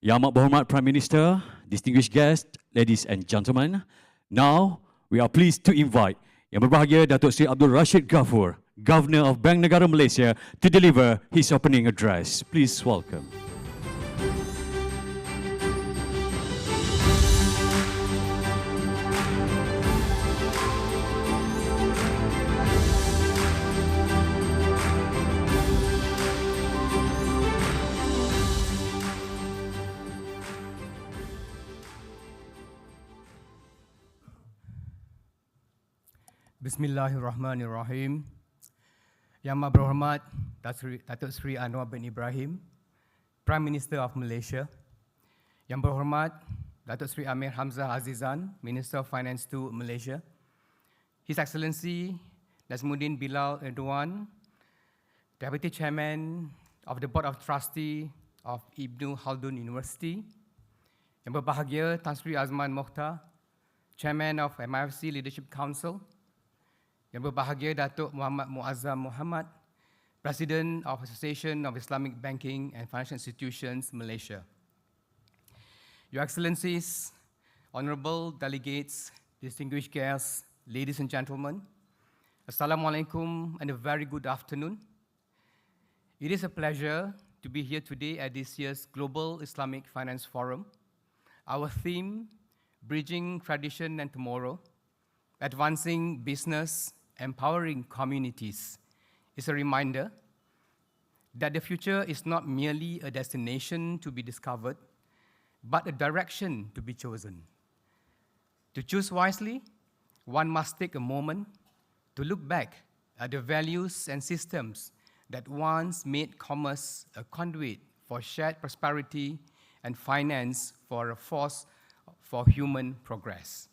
Yang Amat Berhormat Prime Minister, distinguished guests, ladies and gentlemen, now we are pleased to invite Yang Berbahagia Datuk Sri Abdul Rasheed Ghaffour, Governor of Bank Negara Malaysia, to deliver his opening address. Please welcome. Bismillahirrahmanirrahim. Yang Amat Berhormat Datuk Sri Anwar bin Ibrahim, Prime Minister of Malaysia. Yang Berhormat Datuk Sri Amir Hamzah Azizan, Minister of Finance to Malaysia. His Excellency Nazmuddin Bilal Erdogan, Deputy Chairman of the Board of Trustees of Ibn Khaldun University. Yang Berbahagia Tan Sri Azman Mokhtar, Chairman of MIFC Leadership Council. Yang Berbahagia Datuk Muhammad Muazzam Muhammad, President of Association of Islamic Banking and Financial Institutions, Malaysia. Your Excellencies, Honorable Delegates, distinguished guests, ladies and gentlemen, Assalamualaikum and a very good afternoon. It is a pleasure to be here today at this year's Global Islamic Finance Forum. Our theme, Bridging Tradition and Tomorrow, Advancing Business, Empowering Communities, is a reminder that the future is not merely a destination to be discovered, but a direction to be chosen. To choose wisely, one must take a moment to look back at the values and systems that once made commerce a conduit for shared prosperity and finance for a force for human progress.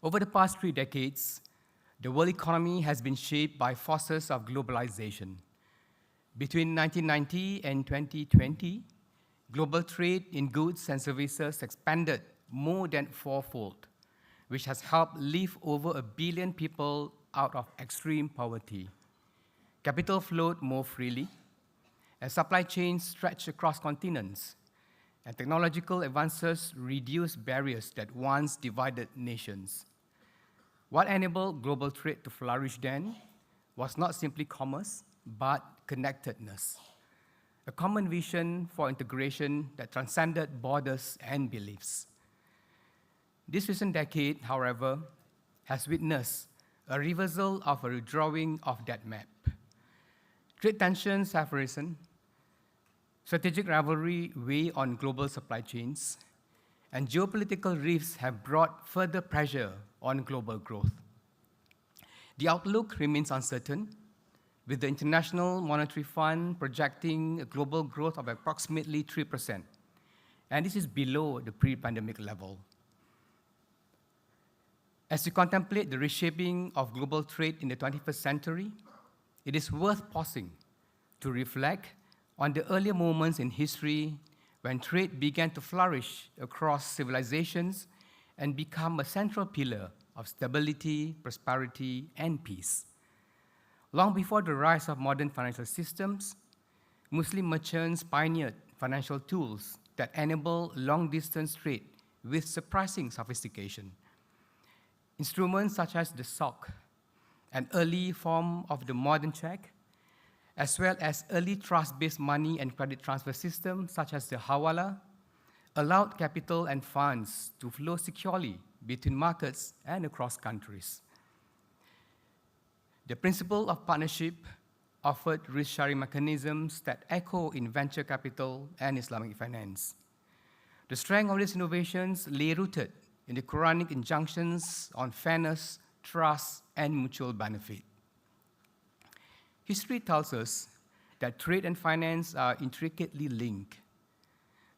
Over the past 3 decades, the world economy has been shaped by forces of globalization. Between 1990 and 2020, global trade in goods and services expanded more than fourfold, which has helped lift over 1 billion people out of extreme poverty. Capital flowed more freely, and supply chains stretched across continents, and technological advances reduced barriers that once divided nations. What enabled global trade to flourish then was not simply commerce, but connectedness, a common vision for integration that transcended borders and beliefs. This recent decade, however, has witnessed a reversal of a redrawing of that map. Trade tensions have risen, strategic rivalry weigh on global supply chains, and geopolitical rifts have brought further pressure on global growth. The outlook remains uncertain, with the International Monetary Fund projecting a global growth of approximately 3%, and this is below the pre-pandemic level. As we contemplate the reshaping of global trade in the 21st century, it is worth pausing to reflect on the earlier moments in history when trade began to flourish across civilizations and become a central pillar of stability, prosperity, and peace. Long before the rise of modern financial systems, Muslim merchants pioneered financial tools that enable long-distance trade with surprising sophistication. Instruments such as the sock, an early form of the modern check, as well as early trust-based money and credit transfer systems such as the hawala, allowed capital and funds to flow securely between markets and across countries. The principle of partnership offered risk-sharing mechanisms that echo in venture capital and Islamic finance. The strength of these innovations lay rooted in the Quranic injunctions on fairness, trust, and mutual benefit. History tells us that trade and finance are intricately linked.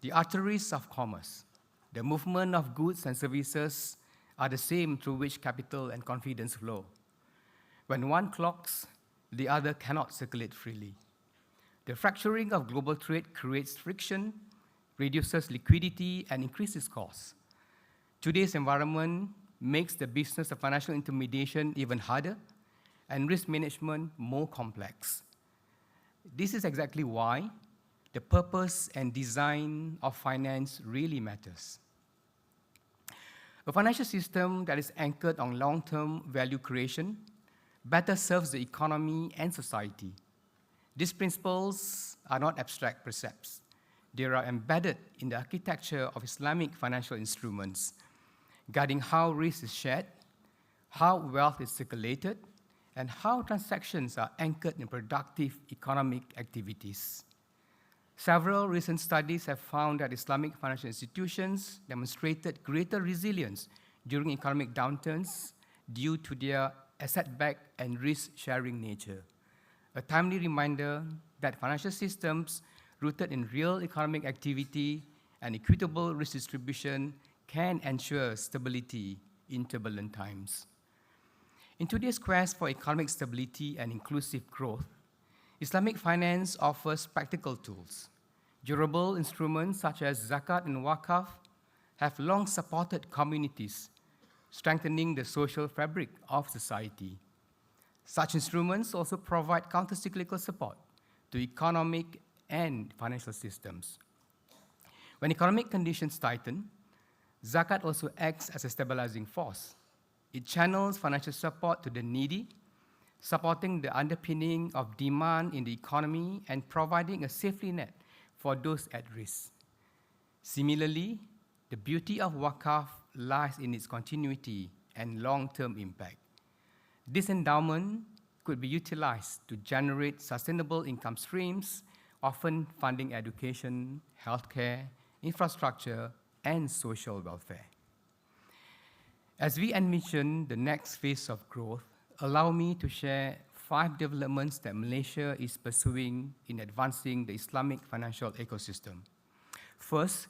The arteries of commerce, the movement of goods and services, are the same through which capital and confidence flow. When one clogs, the other cannot circulate freely. The fracturing of global trade creates friction, reduces liquidity, and increases costs. Today's environment makes the business of financial intermediation even harder and risk management more complex. This is exactly why the purpose and design of finance really matters. A financial system that is anchored on long-term value creation better serves the economy and society. These principles are not abstract precepts. They are embedded in the architecture of Islamic financial instruments, guiding how risk is shared, how wealth is circulated, and how transactions are anchored in productive economic activities. Several recent studies have found that Islamic financial institutions demonstrated greater resilience during economic downturns due to their asset-backed and risk-sharing nature. A timely reminder that financial systems rooted in real economic activity and equitable risk distribution can ensure stability in turbulent times. In today's quest for economic stability and inclusive growth, Islamic finance offers practical tools. Durable instruments such as zakat and wakaf have long supported communities, strengthening the social fabric of society. Such instruments also provide countercyclical support to economic and financial systems. When economic conditions tighten, zakat also acts as a stabilizing force. It channels financial support to the needy, supporting the underpinning of demand in the economy and providing a safety net for those at risk. Similarly, the beauty of wakaf lies in its continuity and long-term impact. This endowment could be utilized to generate sustainable income streams, often funding education, healthcare, infrastructure, and social welfare. As we envision the next phase of growth, allow me to share 5 developments that Malaysia is pursuing in advancing the Islamic financial ecosystem. First,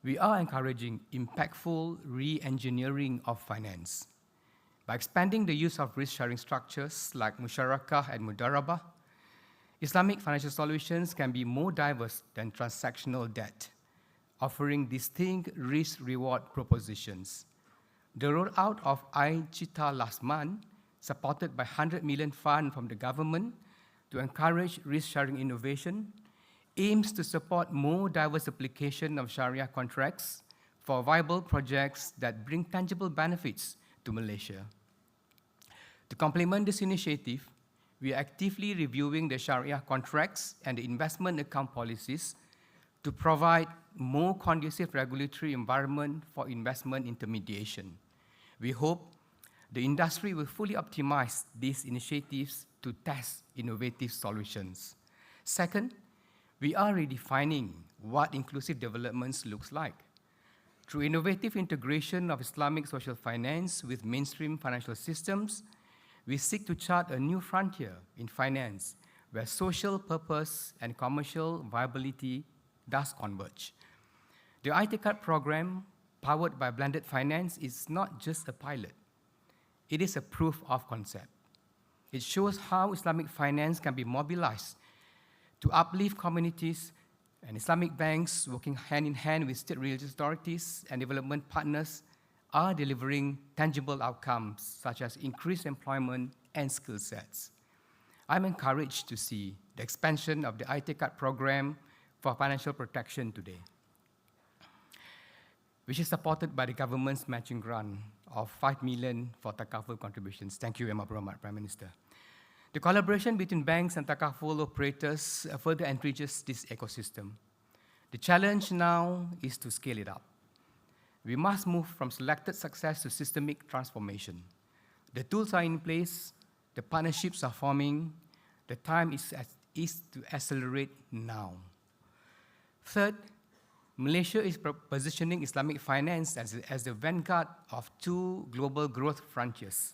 we are encouraging impactful re-engineering of finance. By expanding the use of risk-sharing structures like musyarakah and mudarabah, Islamic financial solutions can be more diverse than transactional debt, offering distinct risk-reward propositions. The rollout of iCita last month, supported by 100 million fund from the government to encourage risk-sharing innovation, aims to support more diverse application of Sharia contracts for viable projects that bring tangible benefits to Malaysia. To complement this initiative, we are actively reviewing the Sharia contracts and the investment account policies to provide more conducive regulatory environment for investment intermediation. We hope the industry will fully optimize these initiatives to test innovative solutions. Second, we are redefining what inclusive development looks like. Through innovative integration of Islamic social finance with mainstream financial systems, we seek to chart a new frontier in finance where social purpose and commercial viability thus converge. The IT card program, powered by blended finance, is not just a pilot. It is a proof of concept. It shows how Islamic finance can be mobilized to uplift communities, and Islamic banks working hand in hand with state religious authorities and development partners are delivering tangible outcomes such as increased employment and skill sets. I'm encouraged to see the expansion of the IT card program for financial protection today, which is supported by the government's matching grant of 5 million for Ghaffour contributions. Thank you, Emma Bromat, Prime Minister. The collaboration between banks and Ghaffour operators further enriches this ecosystem. The challenge now is to scale it up. We must move from selected success to systemic transformation. The tools are in place, the partnerships are forming, the time is to accelerate now. Third, Malaysia is positioning Islamic finance as the vanguard of 2 global growth frontiers.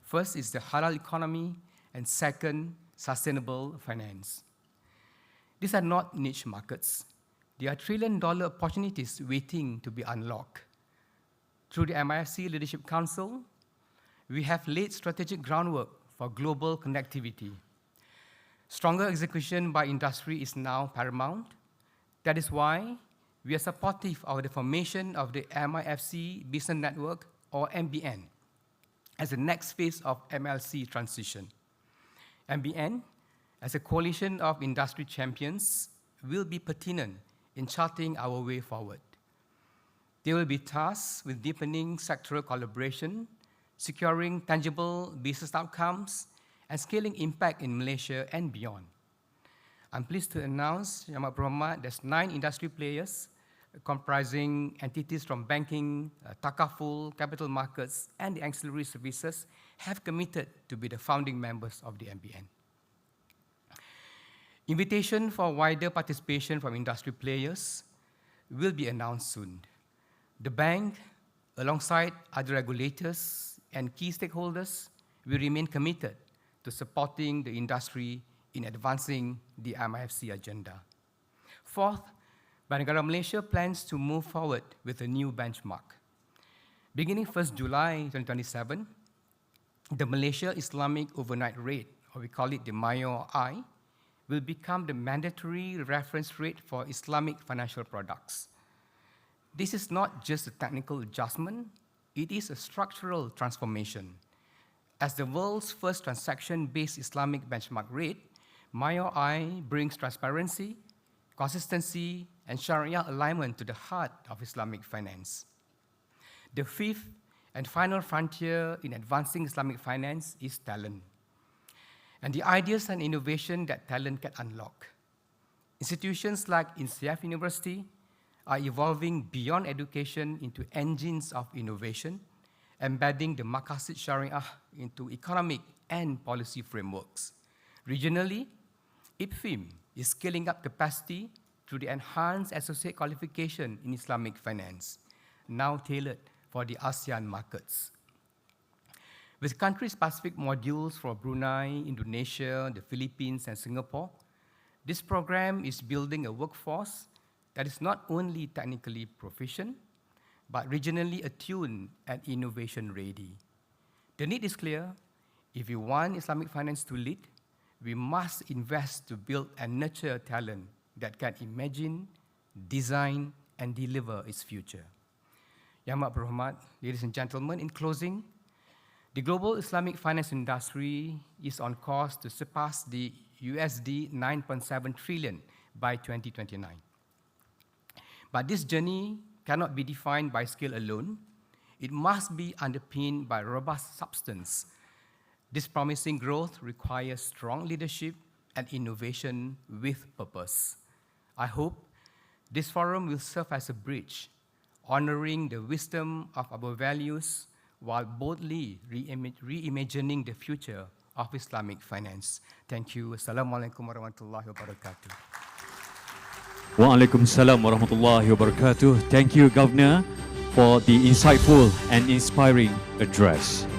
First is the halal economy, and second, sustainable finance. These are not niche markets. They are trillion-dollar opportunities waiting to be unlocked. Through the MIFC Leadership Council, we have laid strategic groundwork for global connectivity. Stronger execution by industry is now paramount. That is why we are supportive of the formation of the MIFC Business Network, or MBN, as the next phase of MLC transition. MBN, as a coalition of industry champions, will be pertinent in charting our way forward. They will be tasked with deepening sectoral collaboration, securing tangible business outcomes, and scaling impact in Malaysia and beyond. I'm pleased to announce, Yang Abdul Rahmat, there's 9 industry players comprising entities from banking, takaful, capital markets, and the ancillary services have committed to be the founding members of the MBN. Invitation for wider participation from industry players will be announced soon. The bank, alongside other regulators and key stakeholders, will remain committed to supporting the industry in advancing the MIFC agenda. Fourth, Bank Negara Malaysia plans to move forward with a new benchmark. Beginning 1st July 2027, the Malaysia Islamic Overnight Rate, or we call it the MAIO-I, will become the mandatory reference rate for Islamic financial products. This is not just a technical adjustment, it is a structural transformation. As the world's first transaction-based Islamic benchmark rate, MAIO-I brings transparency, consistency, and Sharia alignment to the heart of Islamic finance. The fifth and final frontier in advancing Islamic finance is talent, and the ideas and innovation that talent can unlock. Institutions like INSEAF University are evolving beyond education into engines of innovation, embedding the Maqasid Shariah into economic and policy frameworks. Regionally, AIBIM is scaling up capacity through the enhanced associate qualification in Islamic finance, now tailored for the ASEAN markets. With country-specific modules for Brunei, Indonesia, the Philippines, and Singapore, this program is building a workforce that is not only technically proficient, but regionally attuned and innovation-ready. The need is clear. If we want Islamic finance to lead, we must invest to build and nurture talent that can imagine, design, and deliver its future. Yang Abdul Rahmat, ladies and gentlemen, in closing, the global Islamic finance industry is on course to surpass the USD 9.7 trillion by 2029. But this journey cannot be defined by scale alone. It must be underpinned by robust substance. This promising growth requires strong leadership and innovation with purpose. I hope this forum will serve as a bridge, honoring the wisdom of our values while boldly reimagining the future of Islamic finance. Thank you. Assalamualaikum warahmatullahi wabarakatuh. Waalaikumsalam warahmatullahi wabarakatuh. Thank you, Governor, for the insightful and inspiring address.